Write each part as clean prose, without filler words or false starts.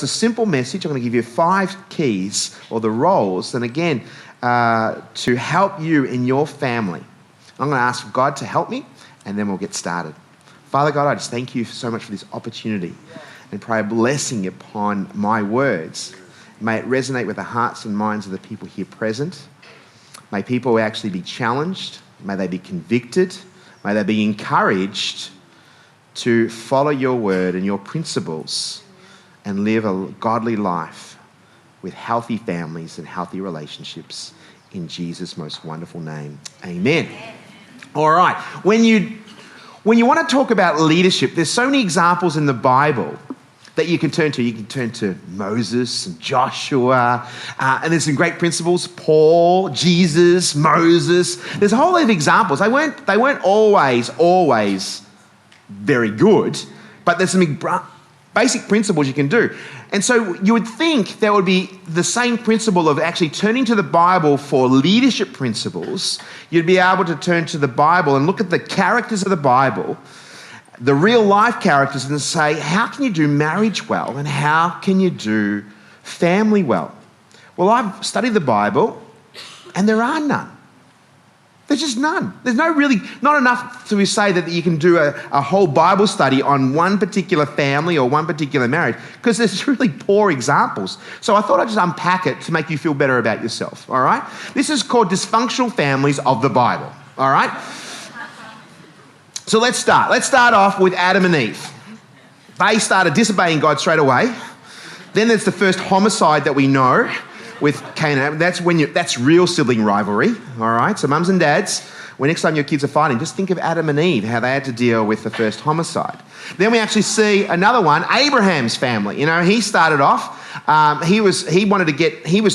It's a simple message. I'm going to give you 5 keys or the roles, and again, to help you in your family. I'm going to ask God to help me, and then we'll get started. Father God, I just thank you so much for this opportunity and pray a blessing upon my words. May it resonate with the hearts and minds of the people here present. May people actually be challenged. May they be convicted. May they be encouraged to follow your word and your principles and live a godly life with healthy families and healthy relationships in Jesus' most wonderful name. Amen. All right. When you want to talk about leadership, there's so many examples in the Bible that you can turn to. You can turn to Moses and Joshua, and there's some great principles. Paul, Jesus, Moses. There's a whole lot of examples. They weren't always very good, but there's some basic principles you can do. And so you would think there would be the same principle of actually turning to the Bible for leadership principles. You'd be able to turn to the Bible and look at the characters of the Bible, the real life characters, and say, how can you do marriage well and how can you do family well? Well, I've studied the Bible and there are none. There's just none. There's not enough to say that you can do a whole Bible study on one particular family or one particular marriage, because there's really poor examples. So I thought I'd just unpack it to make you feel better about yourself, all right? This is called Dysfunctional Families of the Bible, all right? So let's start. Let's start off with Adam and Eve. They started disobeying God straight away. Then there's the first homicide that we know with Cain and Abel. That's real sibling rivalry, all right? So mums and dads, when next time your kids are fighting, just think of Adam and Eve, how they had to deal with the first homicide. Then we actually see another one, Abraham's family. You know, he started off, he was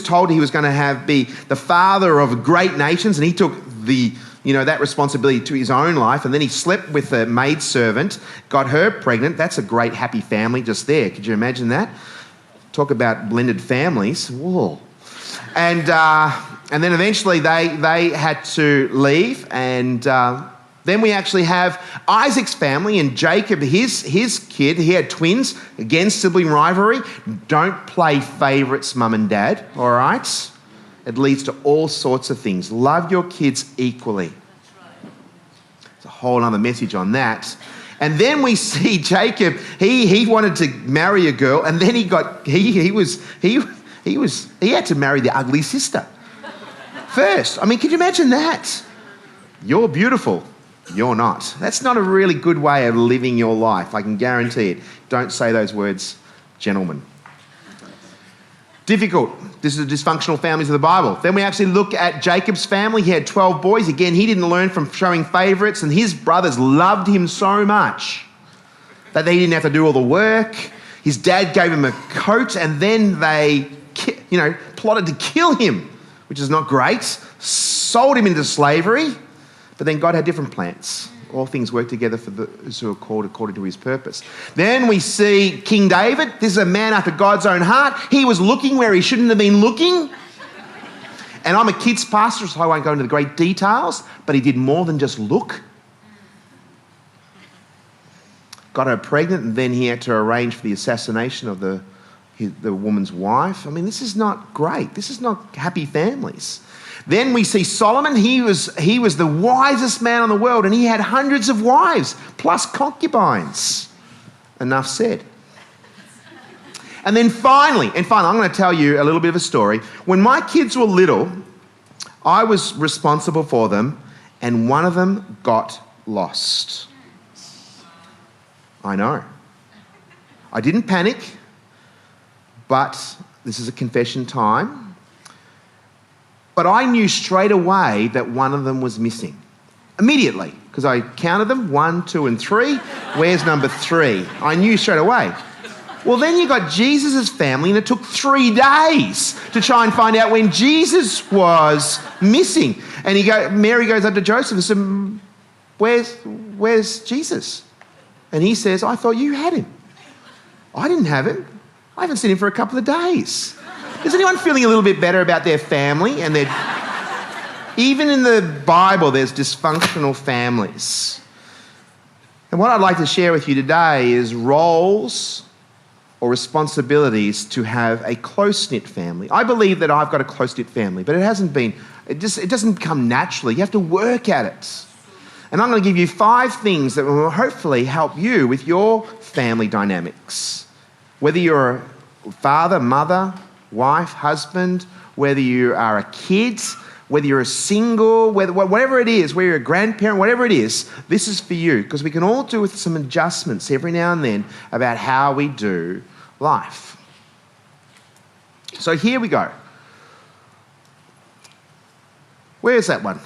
told he was going to be the father of great nations, and he took that responsibility to his own life, and then he slept with a maidservant, got her pregnant. That's a great happy family just there. Could you imagine that? Talk about blended families. Whoa. And then eventually they had to leave, and then we actually have Isaac's family and Jacob, his kid. He had twins. Again, sibling rivalry. Don't play favourites, mum and dad, all right? It leads to all sorts of things. Love your kids equally. There's a whole other message on that. And then we see Jacob, he wanted to marry a girl, and then he had to marry the ugly sister first. I mean, could you imagine that? You're beautiful, you're not. That's not a really good way of living your life, I can guarantee it. Don't say those words, gentlemen. Difficult. This is the dysfunctional families of the Bible. Then we actually look at Jacob's family. He had 12 boys. Again, he didn't learn from showing favourites, and his brothers loved him so much that they didn't have to do all the work. His dad gave him a coat, and then they, plotted to kill him, which is not great. Sold him into slavery, but then God had different plans. All things work together for those who are called according to his purpose. Then we see King David. This is a man after God's own heart. He was looking where he shouldn't have been looking. And I'm a kids pastor, so I won't go into the great details, but he did more than just look. Got her pregnant, and then he had to arrange for the assassination of the woman's wife. I mean, this is not great. This is not happy families. Then we see Solomon. He was the wisest man in the world, and he had hundreds of wives plus concubines. Enough said. And then finally, I'm going to tell you a little bit of a story. When my kids were little, I was responsible for them, and one of them got lost. I know. I didn't panic, but this is a confession time. But I knew straight away that one of them was missing. Immediately, because I counted them, 1, 2, and 3. Where's number 3? I knew straight away. Well, then you got Jesus' family, and it took 3 days to try and find out when Jesus was missing. And Mary goes up to Joseph and says, where's Jesus? And he says, I thought you had him. I didn't have him. I haven't seen him for a couple of days. Is anyone feeling a little bit better about their family? And even in the Bible, there's dysfunctional families. And what I'd like to share with you today is roles or responsibilities to have a close-knit family. I believe that I've got a close-knit family, but it doesn't come naturally. You have to work at it. And I'm going to give you 5 things that will hopefully help you with your family dynamics. Whether you're a father, mother, wife, husband, whether you are a kid, whether you're a single, whatever it is, whether you're a grandparent, whatever it is, this is for you, because we can all do with some adjustments every now and then about how we do life. So here we go. Where's that one?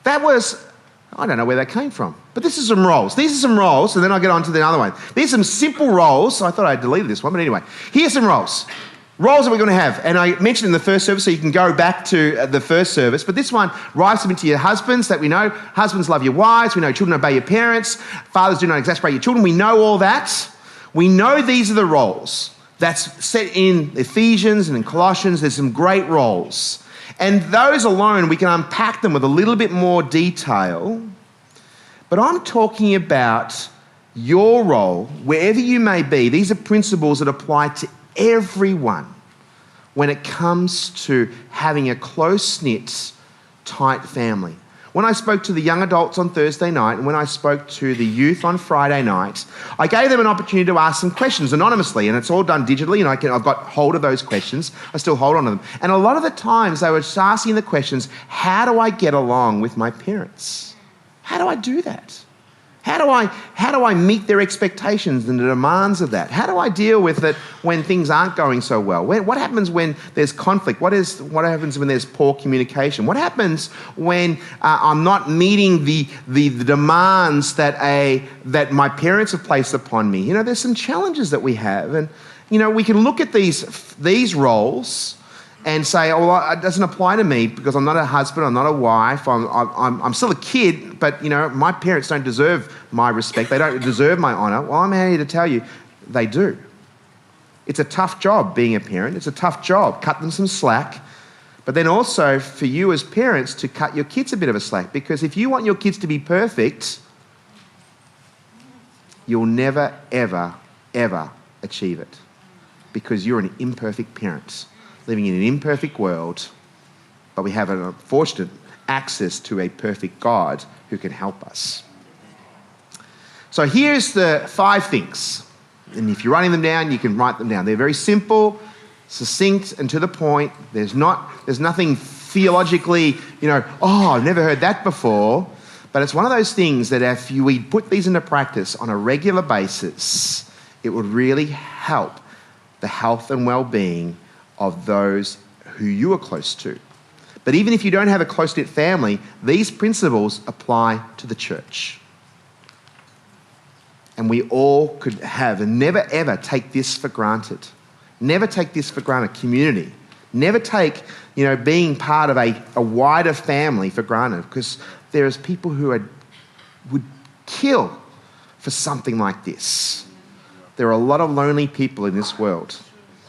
That was, I don't know where that came from, but this is some roles. These are some roles, and then I'll get on to the other one. These are some simple roles. So I thought I deleted this one, but anyway, here's some roles. Roles that we're going to have, and I mentioned in the first service, so you can go back to the first service, but this one, write them into your husbands that we know. Husbands love your wives. We know children obey your parents. Fathers do not exasperate your children. We know all that. We know these are the roles. That's set in Ephesians and in Colossians. There's some great roles. And those alone, we can unpack them with a little bit more detail. But I'm talking about your role, wherever you may be. These are principles that apply to everyone when it comes to having a close-knit, tight family. When I spoke to the young adults on Thursday night and when I spoke to the youth on Friday night, I gave them an opportunity to ask some questions anonymously, and it's all done digitally, and I've got hold of those questions. I still hold on to them. And a lot of the times they were just asking the questions, how do I get along with my parents? How do I do that? How do I meet their expectations and the demands of that? How do I deal with it when things aren't going so well? What happens when there's conflict? What happens when there's poor communication? What happens when I'm not meeting the demands that my parents have placed upon me? You know, there's some challenges that we have, and you know, we can look at these roles and say, oh, well, it doesn't apply to me because I'm not a husband, I'm not a wife, I'm still a kid, but, you know, my parents don't deserve my respect, they don't deserve my honour. Well, I'm here to tell you, they do. It's a tough job being a parent, it's a tough job. Cut them some slack, but then also for you as parents to cut your kids a bit of a slack, because if you want your kids to be perfect, you'll never, ever, ever achieve it, because you're an imperfect parent living in an imperfect world, but we have an unfortunate access to a perfect God who can help us. So here's the 5 things. And if you're writing them down, you can write them down. They're very simple, succinct, and to the point. There's nothing theologically, you know, oh, I've never heard that before. But it's one of those things that if we put these into practice on a regular basis, it would really help the health and well-being of those who you are close to. But even if you don't have a close-knit family, these principles apply to the church. And we all could have, and never ever take this for granted. Never take this for granted, community. Never take, you know, being part of a wider family for granted, because there's people who would kill for something like this. There are a lot of lonely people in this world.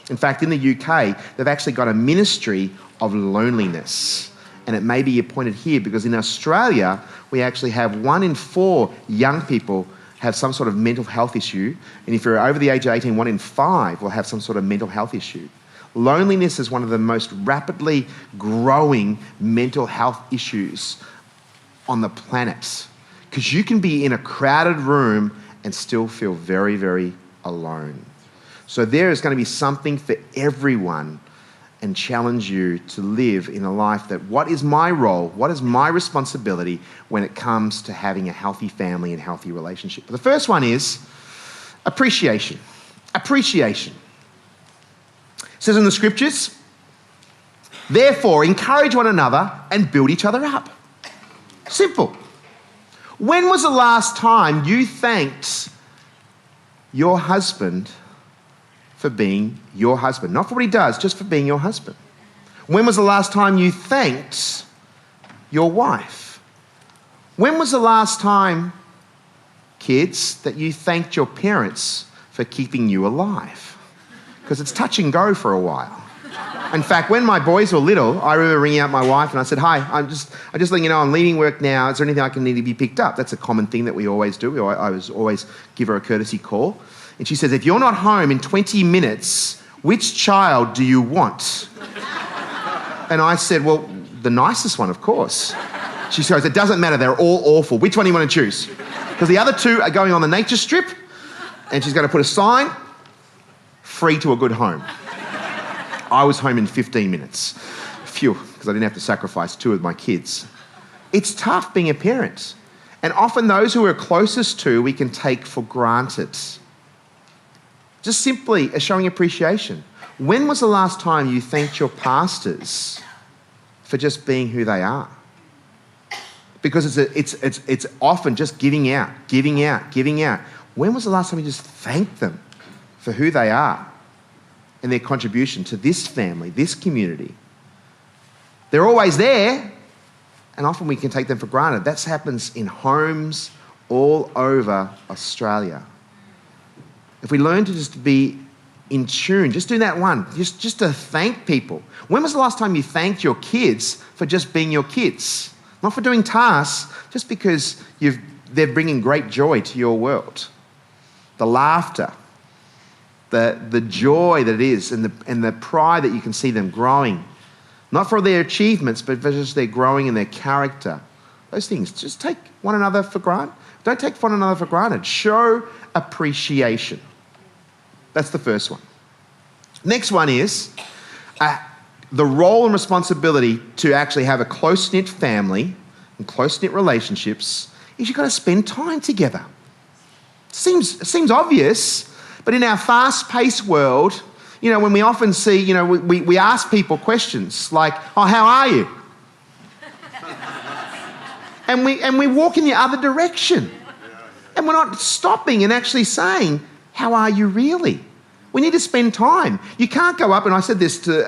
In fact, in the UK, they've actually got a ministry of loneliness. And it may be appointed here because in Australia, we actually have 1 in 4 young people have some sort of mental health issue. And if you're over the age of 18, 1 in 5 will have some sort of mental health issue. Loneliness is one of the most rapidly growing mental health issues on the planet, because you can be in a crowded room and still feel very, very alone. So there is going to be something for everyone, and challenge you to live in a life that, what is my role, what is my responsibility when it comes to having a healthy family and healthy relationship. The first one is appreciation. Appreciation. It says in the scriptures, therefore encourage one another and build each other up. Simple. When was the last time you thanked your husband for being your husband? Not for what he does, just for being your husband. When was the last time you thanked your wife? When was the last time, kids, that you thanked your parents for keeping you alive? Because it's touch and go for a while. In fact, when my boys were little, I remember ringing out my wife and I said, hi, I'm just letting you know I'm leaving work now. Is there anything I can need to be picked up? That's a common thing that we always do. I always give her a courtesy call. And she says, if you're not home in 20 minutes, which child do you want? And I said, well, the nicest one, of course. She goes, it doesn't matter, they're all awful. Which one do you want to choose? Because the other two are going on the nature strip, and she's going to put a sign, free to a good home. I was home in 15 minutes. Phew, because I didn't have to sacrifice two of my kids. It's tough being a parent. And often those who we're closest to, we can take for granted. Just simply as showing appreciation. When was the last time you thanked your pastors for just being who they are? Because it's often just giving out. When was the last time you just thanked them for who they are and their contribution to this family, this community? They're always there, and often we can take them for granted. That happens in homes all over Australia. If we learn to just be in tune, just do that one, just to thank people. When was the last time you thanked your kids for just being your kids? Not for doing tasks, just because they're bringing great joy to your world. The laughter, the joy that it is, and the pride that you can see them growing. Not for their achievements, but for just their growing in their character. Those things. Just take one another for granted. Don't take one another for granted. Show appreciation. That's the first one. Next one is the role and responsibility to actually have a close-knit family and close-knit relationships is you've got to spend time together. Seems obvious, but in our fast-paced world, when we often see, we ask people questions like, oh, how are you? and we walk in the other direction. And we're not stopping and actually saying, how are you really? We need to spend time. You can't go up, and I said this to,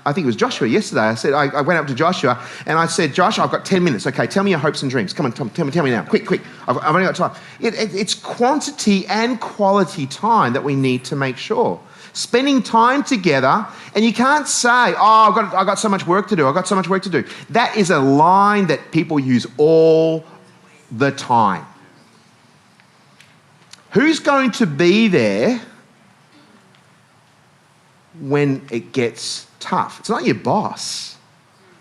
I think it was Joshua yesterday. I went up to Joshua and I said, Josh, I've got 10 minutes. Okay, tell me your hopes and dreams. Come on, tell me now. Quick. I've only got time. It's quantity and quality time that we need to make sure. Spending time together, and you can't say, oh, I've got so much work to do. That is a line that people use all the time. Who's going to be there when it gets tough? It's not your boss.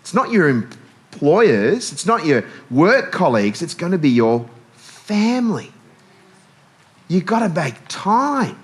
It's not your employers. It's not your work colleagues. It's going to be your family. You've got to make time.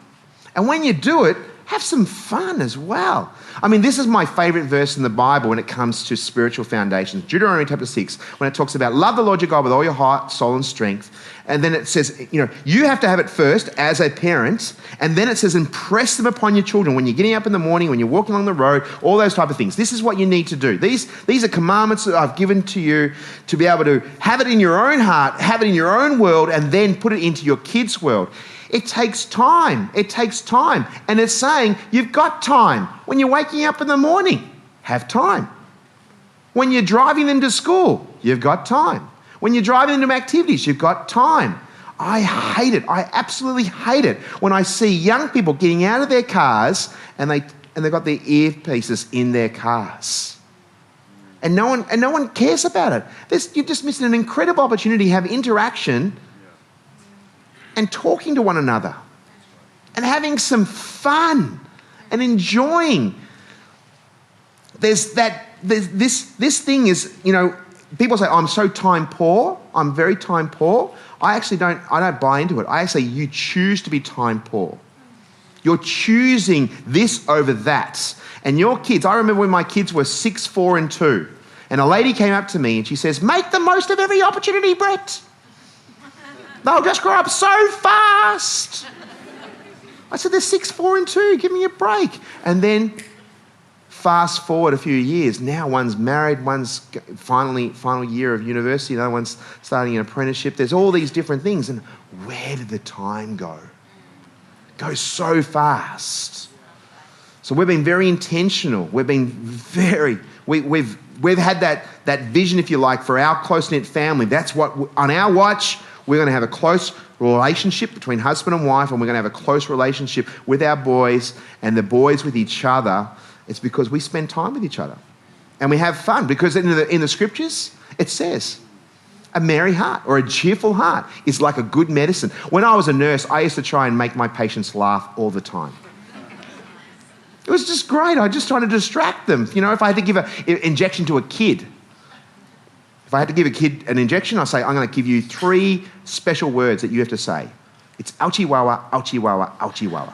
And when you do it, have some fun as well. I mean, this is my favourite verse in the Bible when it comes to spiritual foundations. Deuteronomy chapter 6, when it talks about love the Lord your God with all your heart, soul and strength. And then it says, you have to have it first as a parent. And then it says, impress them upon your children when you're getting up in the morning, when you're walking along the road, all those type of things. This is what you need to do. These are commandments that I've given to you to be able to have it in your own heart, have it in your own world, and then put it into your kids' world. It takes time. And it's saying, you've got time. When you're waking up in the morning, have time. When you're driving them to school, you've got time. When you're driving them to activities, you've got time. I hate it. I absolutely hate it when I see young people getting out of their cars and they've got their earpieces in their cars. And no one cares about it. You've just missed an incredible opportunity to have interaction and talking to one another and having some fun and enjoying. This thing is, people say, I'm so time poor. I'm very time poor. I don't buy into it. I say you choose to be time poor. You're choosing this over that. And your kids, I remember when my kids were 6, 4 and 2, and a lady came up to me and she says, make the most of every opportunity, Brett. They'll just grow up so fast. I said, they're 6, 4 and 2. Give me a break. And then fast forward a few years. Now one's married, one's final year of university, another one's starting an apprenticeship. There's all these different things. And where did the time go? It goes so fast. So we've been very intentional. We've had that vision, if you like, for our close-knit family. That's what, on our watch, we're going to have a close relationship between husband and wife, and we're going to have a close relationship with our boys and the boys with each other. It's because we spend time with each other and we have fun. Because in the scriptures, it says, A merry heart or a cheerful heart is like a good medicine. When I was a nurse, I used to try and make my patients laugh all the time. It was just great. I just tried to distract them. You know, if I had to give an injection to a kid, if I had to give a kid an injection, I say, I'm going to give you 3 special words that you have to say. It's ouchie wawa, ouchie wawa, ouchie wawa.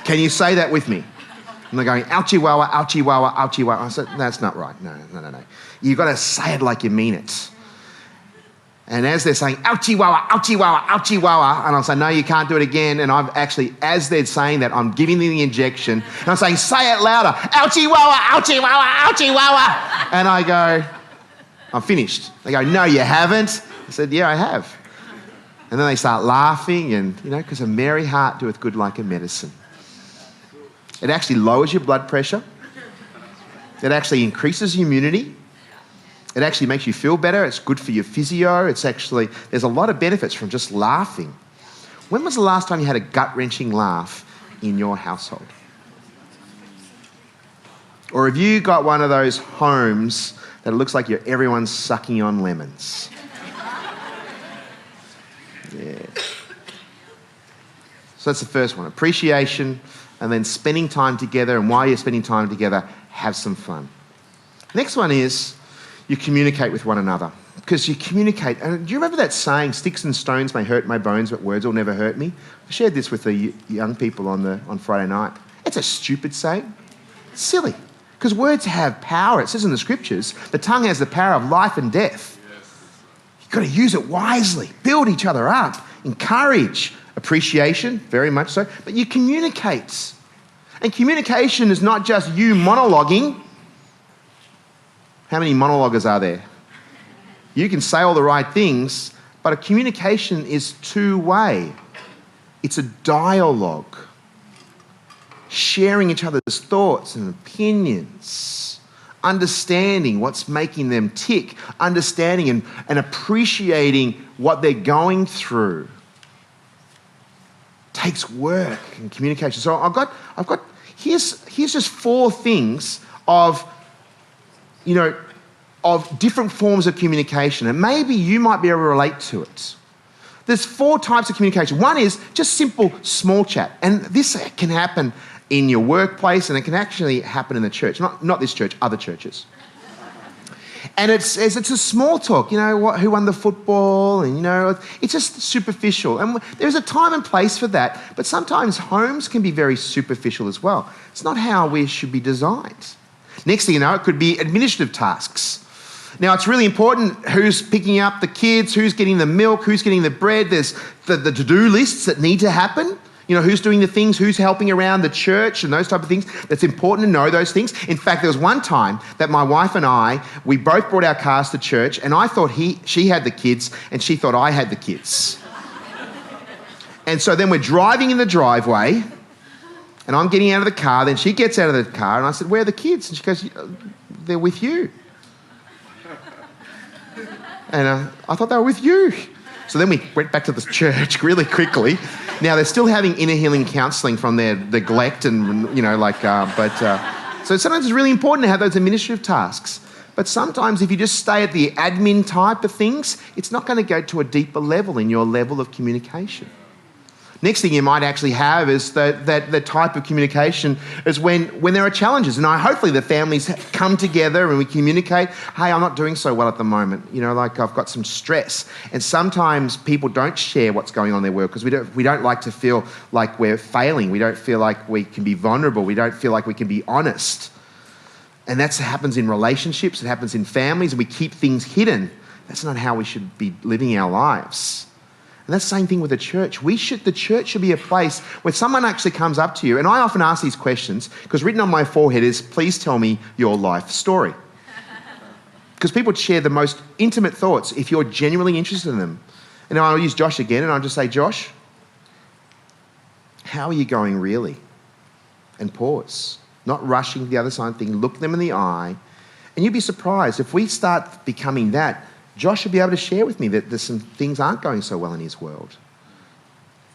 Can you say that with me? And they're going, ouchie wawa, ouchie wawa, ouchie wawa. I said, that's not right. No. You've got to say it like you mean it. And as they're saying, ouchie wawa, ouchie wawa, ouchie wawa, and I'll say, no, you can't do it again. And I've actually, as they're saying that, I'm giving them the injection. And I'm saying, say it louder. Ouchie wawa, ouchie wawa, ouchie wawa. And I go, I'm finished. They go, no, you haven't. I said, yeah, I have. And then they start laughing and, you know, because a merry heart doeth good like a medicine. It actually lowers your blood pressure. It actually increases your immunity. It actually makes you feel better. It's good for your physio. There's a lot of benefits from just laughing. When was the last time you had a gut-wrenching laugh in your household? Or have you got one of those homes that it looks like everyone's sucking on lemons? Yeah. So that's the first one, appreciation, and then spending time together, and while you're spending time together, have some fun. Next one is you communicate with one another, because you communicate. And do you remember that saying, sticks and stones may hurt my bones, but words will never hurt me? I shared this with the young people on Friday night. It's a stupid saying. It's silly, because words have power. It says in the scriptures, the tongue has the power of life and death. You've got to use it wisely, build each other up, encourage. Appreciation, very much so, but you communicate. And communication is not just you monologuing. How many monologuers are there? You can say all the right things, but a communication is two-way. It's a dialogue. Sharing each other's thoughts and opinions. Understanding what's making them tick. Understanding and appreciating what they're going through. Takes work and communication. So I've got here's just 4 things of different forms of communication, and maybe you might be able to relate to it. There's 4 types of communication. One is just simple small chat, and this can happen in your workplace, and it can actually happen in the church. Not this church, other churches. And it's a small talk, who won the football, and it's just superficial. And there's a time and place for that, but sometimes homes can be very superficial as well. It's not how we should be designed. Next thing you know, it could be administrative tasks. Now, it's really important who's picking up the kids, who's getting the milk, who's getting the bread. There's the to-do lists that need to happen. Who's doing the things, who's helping around the church and those type of things. That's important to know those things. In fact, there was one time that my wife and I, we both brought our cars to church, and I thought she had the kids and she thought I had the kids. And so then we're driving in the driveway and I'm getting out of the car. Then she gets out of the car and I said, where are the kids? And she goes, they're with you. And I thought they were with you. So then we went back to the church really quickly. Now, they're still having inner healing counselling from their neglect and, so sometimes it's really important to have those administrative tasks. But sometimes if you just stay at the admin type of things, it's not going to go to a deeper level in your level of communication. Next thing you might actually have is the type of communication is when there are challenges. And hopefully the families come together and we communicate, hey, I'm not doing so well at the moment. I've got some stress. And sometimes people don't share what's going on in their work because we don't like to feel like we're failing. We don't feel like we can be vulnerable. We don't feel like we can be honest. And that happens in relationships. It happens in families. And we keep things hidden. That's not how we should be living our lives. And that's the same thing with the church. The church should be a place where someone actually comes up to you. And I often ask these questions because written on my forehead is, please tell me your life story. Because people share the most intimate thoughts if you're genuinely interested in them. And I'll use Josh again and I'll just say, Josh, how are you going really? And pause. Not rushing to the other side thing. Look them in the eye. And you'd be surprised if we start becoming that, Josh should be able to share with me that there's some things aren't going so well in his world.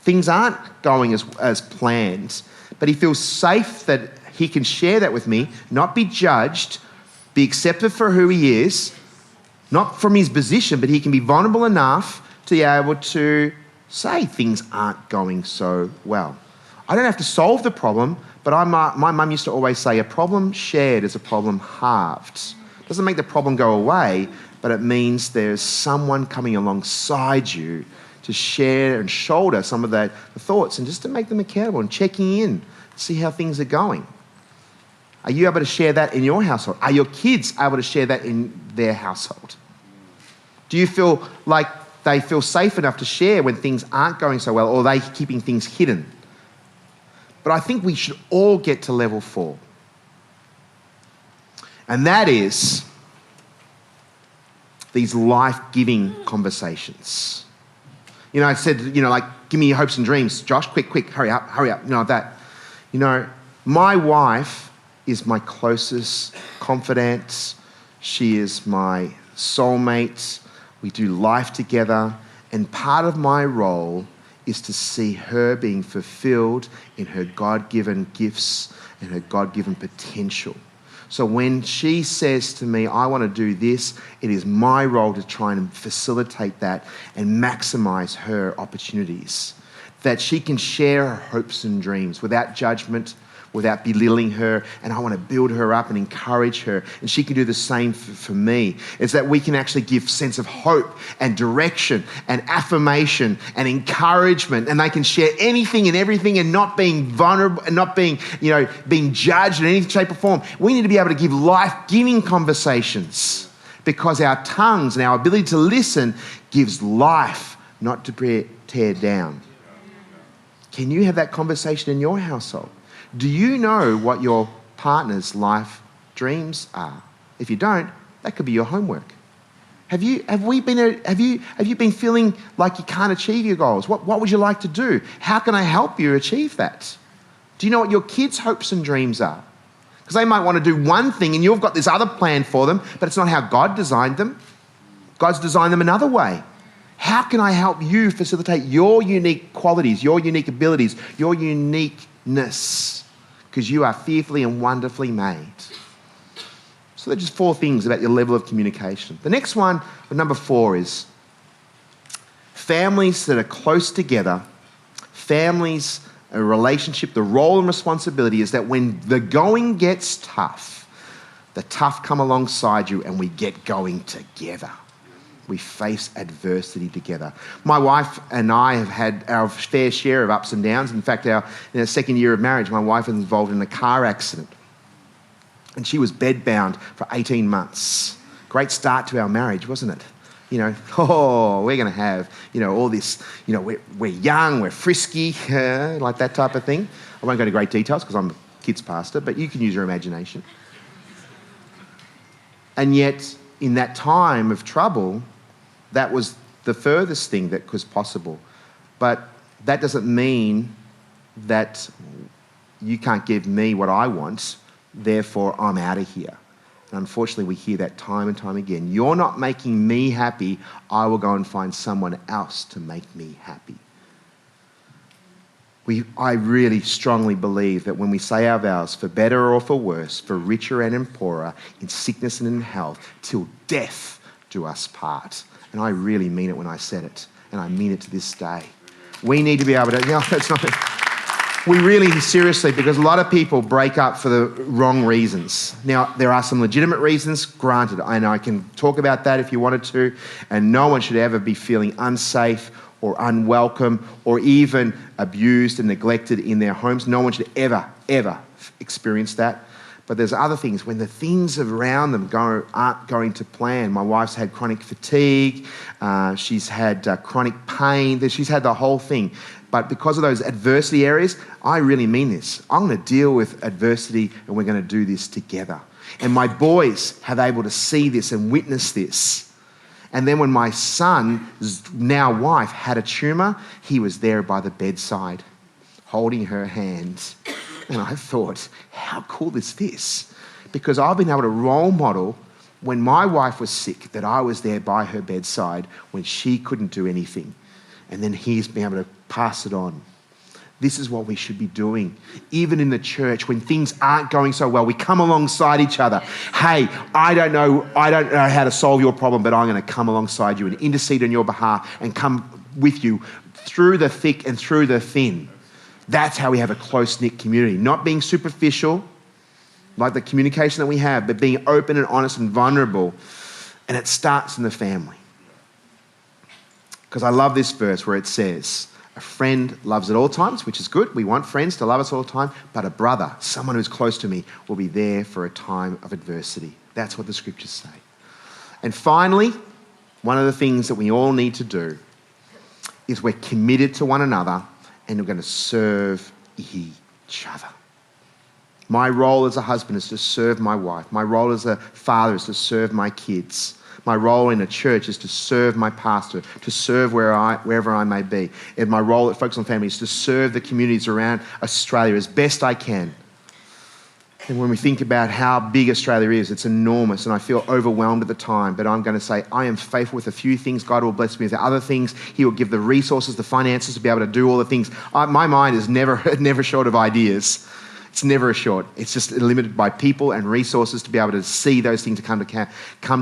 Things aren't going as planned, but he feels safe that he can share that with me, not be judged, be accepted for who he is, Not from his position, but he can be vulnerable enough to be able to say things aren't going so well. I don't have to solve the problem, but my mum used to always say, a problem shared is a problem halved. It doesn't make the problem go away, but it means there's someone coming alongside you to share and shoulder some of the thoughts and just to make them accountable and checking in, see how things are going. Are you able to share that in your household? Are your kids able to share that in their household? Do you feel like they feel safe enough to share when things aren't going so well, or are they keeping things hidden? But I think we should all get to level 4. And that is these life-giving conversations. You know, I said, like, give me your hopes and dreams. Josh, quick, hurry up, that. My wife is my closest confidant. She is my soulmate. We do life together. And part of my role is to see her being fulfilled in her God-given gifts and her God-given potential. So when she says to me, I want to do this, it is my role to try and facilitate that and maximize her opportunities, that she can share her hopes and dreams without judgment, without belittling her, and I want to build her up and encourage her, and she can do the same for me. It's that we can actually give sense of hope and direction and affirmation and encouragement, and they can share anything and everything and not being vulnerable and not being, being judged in any shape or form. We need to be able to give life-giving conversations because our tongues and our ability to listen gives life, not to tear down. Can you have that conversation in your household? Do you know what your partner's life dreams are? If you don't, that could be your homework. Have you been feeling like you can't achieve your goals? What would you like to do? How can I help you achieve that? Do you know what your kids' hopes and dreams are? Because they might want to do one thing and you've got this other plan for them, but it's not how God designed them. God's designed them another way. How can I help you facilitate your unique qualities, your unique abilities, your uniqueness? Because you are fearfully and wonderfully made. So they're just 4 things about your level of communication. The next one, number 4, is families that are close together, families, a relationship, the role and responsibility is that when the going gets tough, the tough come alongside you and we get going together. We face adversity together. My wife and I have had our fair share of ups and downs. In fact, in our second year of marriage, my wife was involved in a car accident. And she was bedbound for 18 months. Great start to our marriage, wasn't it? We're going to have, all this, we're young, we're frisky, like that type of thing. I won't go into great details because I'm a kids pastor, but you can use your imagination. And yet, in that time of trouble, that was the furthest thing that was possible. But that doesn't mean that you can't give me what I want, therefore I'm out of here. And unfortunately, we hear that time and time again. You're not making me happy, I will go and find someone else to make me happy. I really strongly believe that when we say our vows, for better or for worse, for richer and in poorer, in sickness and in health, till death do us part. And I really mean it when I said it, and I mean it to this day. We need to be able to, that's not, we really seriously, because a lot of people break up for the wrong reasons. Now, there are some legitimate reasons, granted, and I can talk about that if you wanted to, and no one should ever be feeling unsafe or unwelcome or even abused and neglected in their homes. No one should ever experience that. But there's other things, when the things around them aren't going to plan. My wife's had chronic fatigue, she's had chronic pain, she's had the whole thing. But because of those adversity areas, I really mean this. I'm going to deal with adversity and we're going to do this together. And my boys have able to see this and witness this. And then when my son's now wife had a tumour, he was there by the bedside, holding her hand. And I thought, how cool is this? Because I've been able to role model when my wife was sick, that I was there by her bedside when she couldn't do anything. And then he's been able to pass it on. This is what we should be doing. Even in the church, when things aren't going so well, we come alongside each other. Hey, I don't know how to solve your problem, but I'm going to come alongside you and intercede on your behalf and come with you through the thick and through the thin. That's how we have a close-knit community. Not being superficial, like the communication that we have, but being open and honest and vulnerable. And it starts in the family. Because I love this verse where it says, a friend loves at all times, which is good. We want friends to love us all the time. But a brother, someone who's close to me, will be there for a time of adversity. That's what the scriptures say. And finally, one of the things that we all need to do is we're committed to one another and we're going to serve each other. My role as a husband is to serve my wife. My role as a father is to serve my kids. My role in a church is to serve my pastor, to serve wherever I may be. And my role at Focus on Family is to serve the communities around Australia as best I can. And when we think about how big Australia is, it's enormous, and I feel overwhelmed at the time. But I'm going to say, I am faithful with a few things. God will bless me with other things. He will give the resources, the finances to be able to do all the things. My mind is never short of ideas. It's never a short. It's just limited by people and resources to be able to see those things come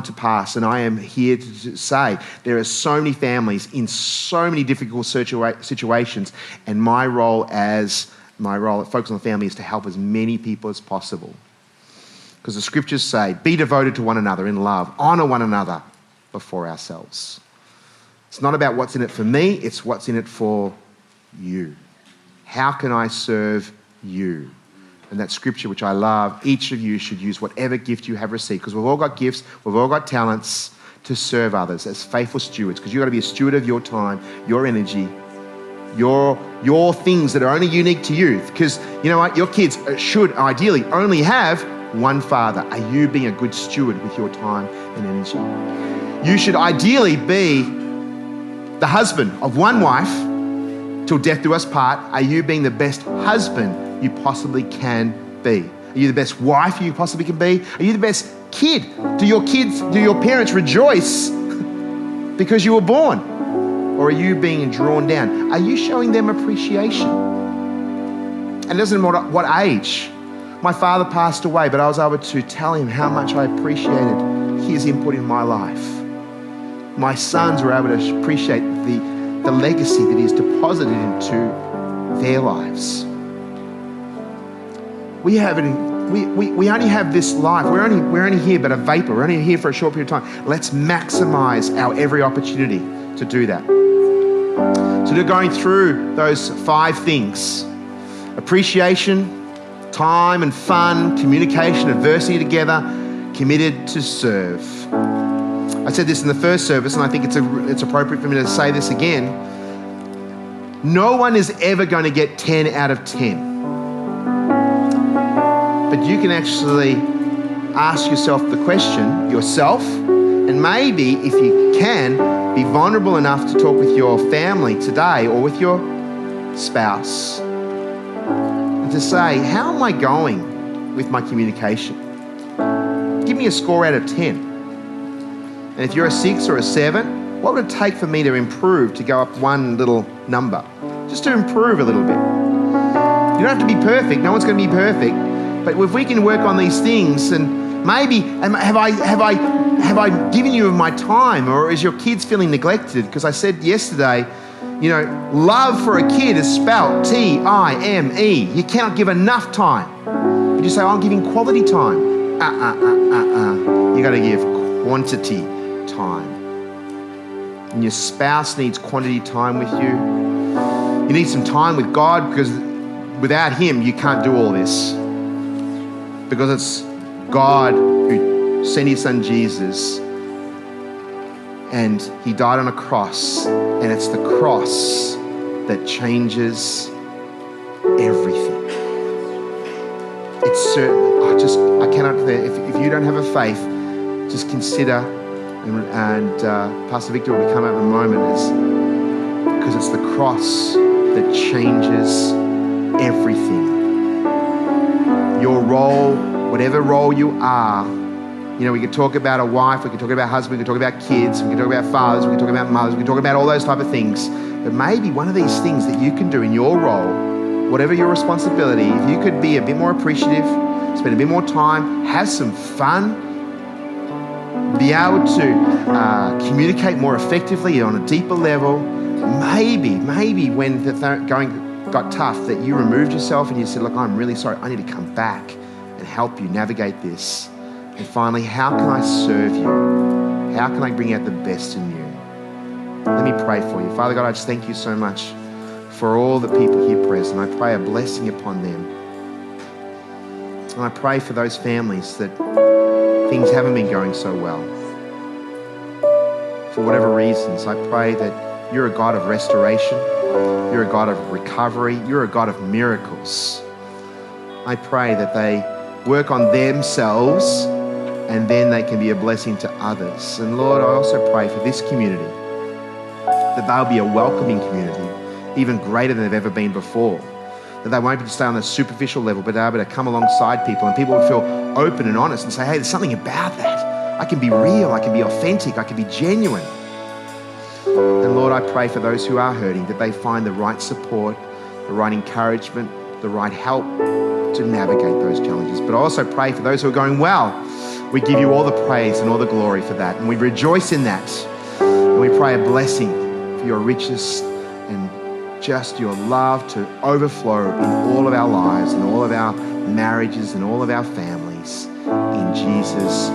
to pass. And I am here to say there are so many families in so many difficult situations, and my role at Focus on the Family is to help as many people as possible. Because the scriptures say, be devoted to one another in love, honour one another before ourselves. It's not about what's in it for me, it's what's in it for you. How can I serve you? And that scripture, which I love, each of you should use whatever gift you have received, because we've all got gifts, we've all got talents to serve others as faithful stewards, because you've got to be a steward of your time, your energy, your things that are only unique to you. Because you know what? Your kids should ideally only have one father. Are you being a good steward with your time and energy? You should ideally be the husband of one wife till death do us part. Are you being the best husband you possibly can be? Are you the best wife you possibly can be? Are you the best kid? Do your parents rejoice because you were born? Or are you being drawn down? Are you showing them appreciation? And it doesn't matter what age. My father passed away, but I was able to tell him how much I appreciated his input in my life. My sons were able to appreciate the legacy that he's deposited into their lives. We only have this life. We're only here but a vapor. We're only here for a short period of time. Let's maximize our every opportunity to do that. So they're going through those 5 things: appreciation, time and fun, communication, adversity together, committed to serve. I said this in the first service, and I think it's appropriate for me to say this again. No one is ever going to get 10 out of 10. But you can actually ask yourself the question yourself, and maybe, if you can, be vulnerable enough to talk with your family today or with your spouse and to say, how am I going with my communication? Give me a score out of 10. And if you're a 6 or a 7, what would it take for me to improve, to go up one little number? Just to improve a little bit. You don't have to be perfect. No one's going to be perfect. But if we can work on these things, and maybe, have I given you my time, or is your kids feeling neglected? Because I said yesterday, love for a kid is spelled T-I-M-E. You cannot give enough time. But you say, I'm giving quality time. You got to give quantity time. And your spouse needs quantity time with you. You need some time with God, because without him, you can't do all this. Because it's God who sent his son Jesus, and he died on a cross, and it's the cross that changes everything. It's certain. I cannot. If you don't have a faith, just consider, and Pastor Victor will come out in a moment, because it's the cross that changes everything. Your role, whatever role you are, we could talk about a wife, we could talk about husband, we could talk about kids, we could talk about fathers, we could talk about mothers, we could talk about all those type of things. But maybe one of these things that you can do in your role whatever your responsibility, if you could be a bit more appreciative, spend a bit more time, have some fun, be able to communicate more effectively on a deeper level, maybe when the going got tough, that you removed yourself and you said, look, I'm really sorry, I need to come back and help you navigate this. And finally, how can I serve you? How can I bring out the best in you? Let me pray for you. Father God, I just thank you so much for all the people here present. I pray a blessing upon them. And I pray for those families that things haven't been going so well. For whatever reasons, I pray that you're a God of restoration. You're a God of recovery. You're a God of miracles. I pray that they work on themselves and then they can be a blessing to others. And Lord, I also pray for this community, that they'll be a welcoming community, even greater than they've ever been before. That they won't just stay on the superficial level, but they're able to come alongside people and people will feel open and honest and say, hey, there's something about that. I can be real, I can be authentic, I can be genuine. And Lord, I pray for those who are hurting, that they find the right support, the right encouragement, the right help to navigate those challenges. But I also pray for those who are going well. We give you all the praise and all the glory for that. And we rejoice in that. And we pray a blessing for your riches and just your love to overflow in all of our lives and all of our marriages and all of our families. In Jesus'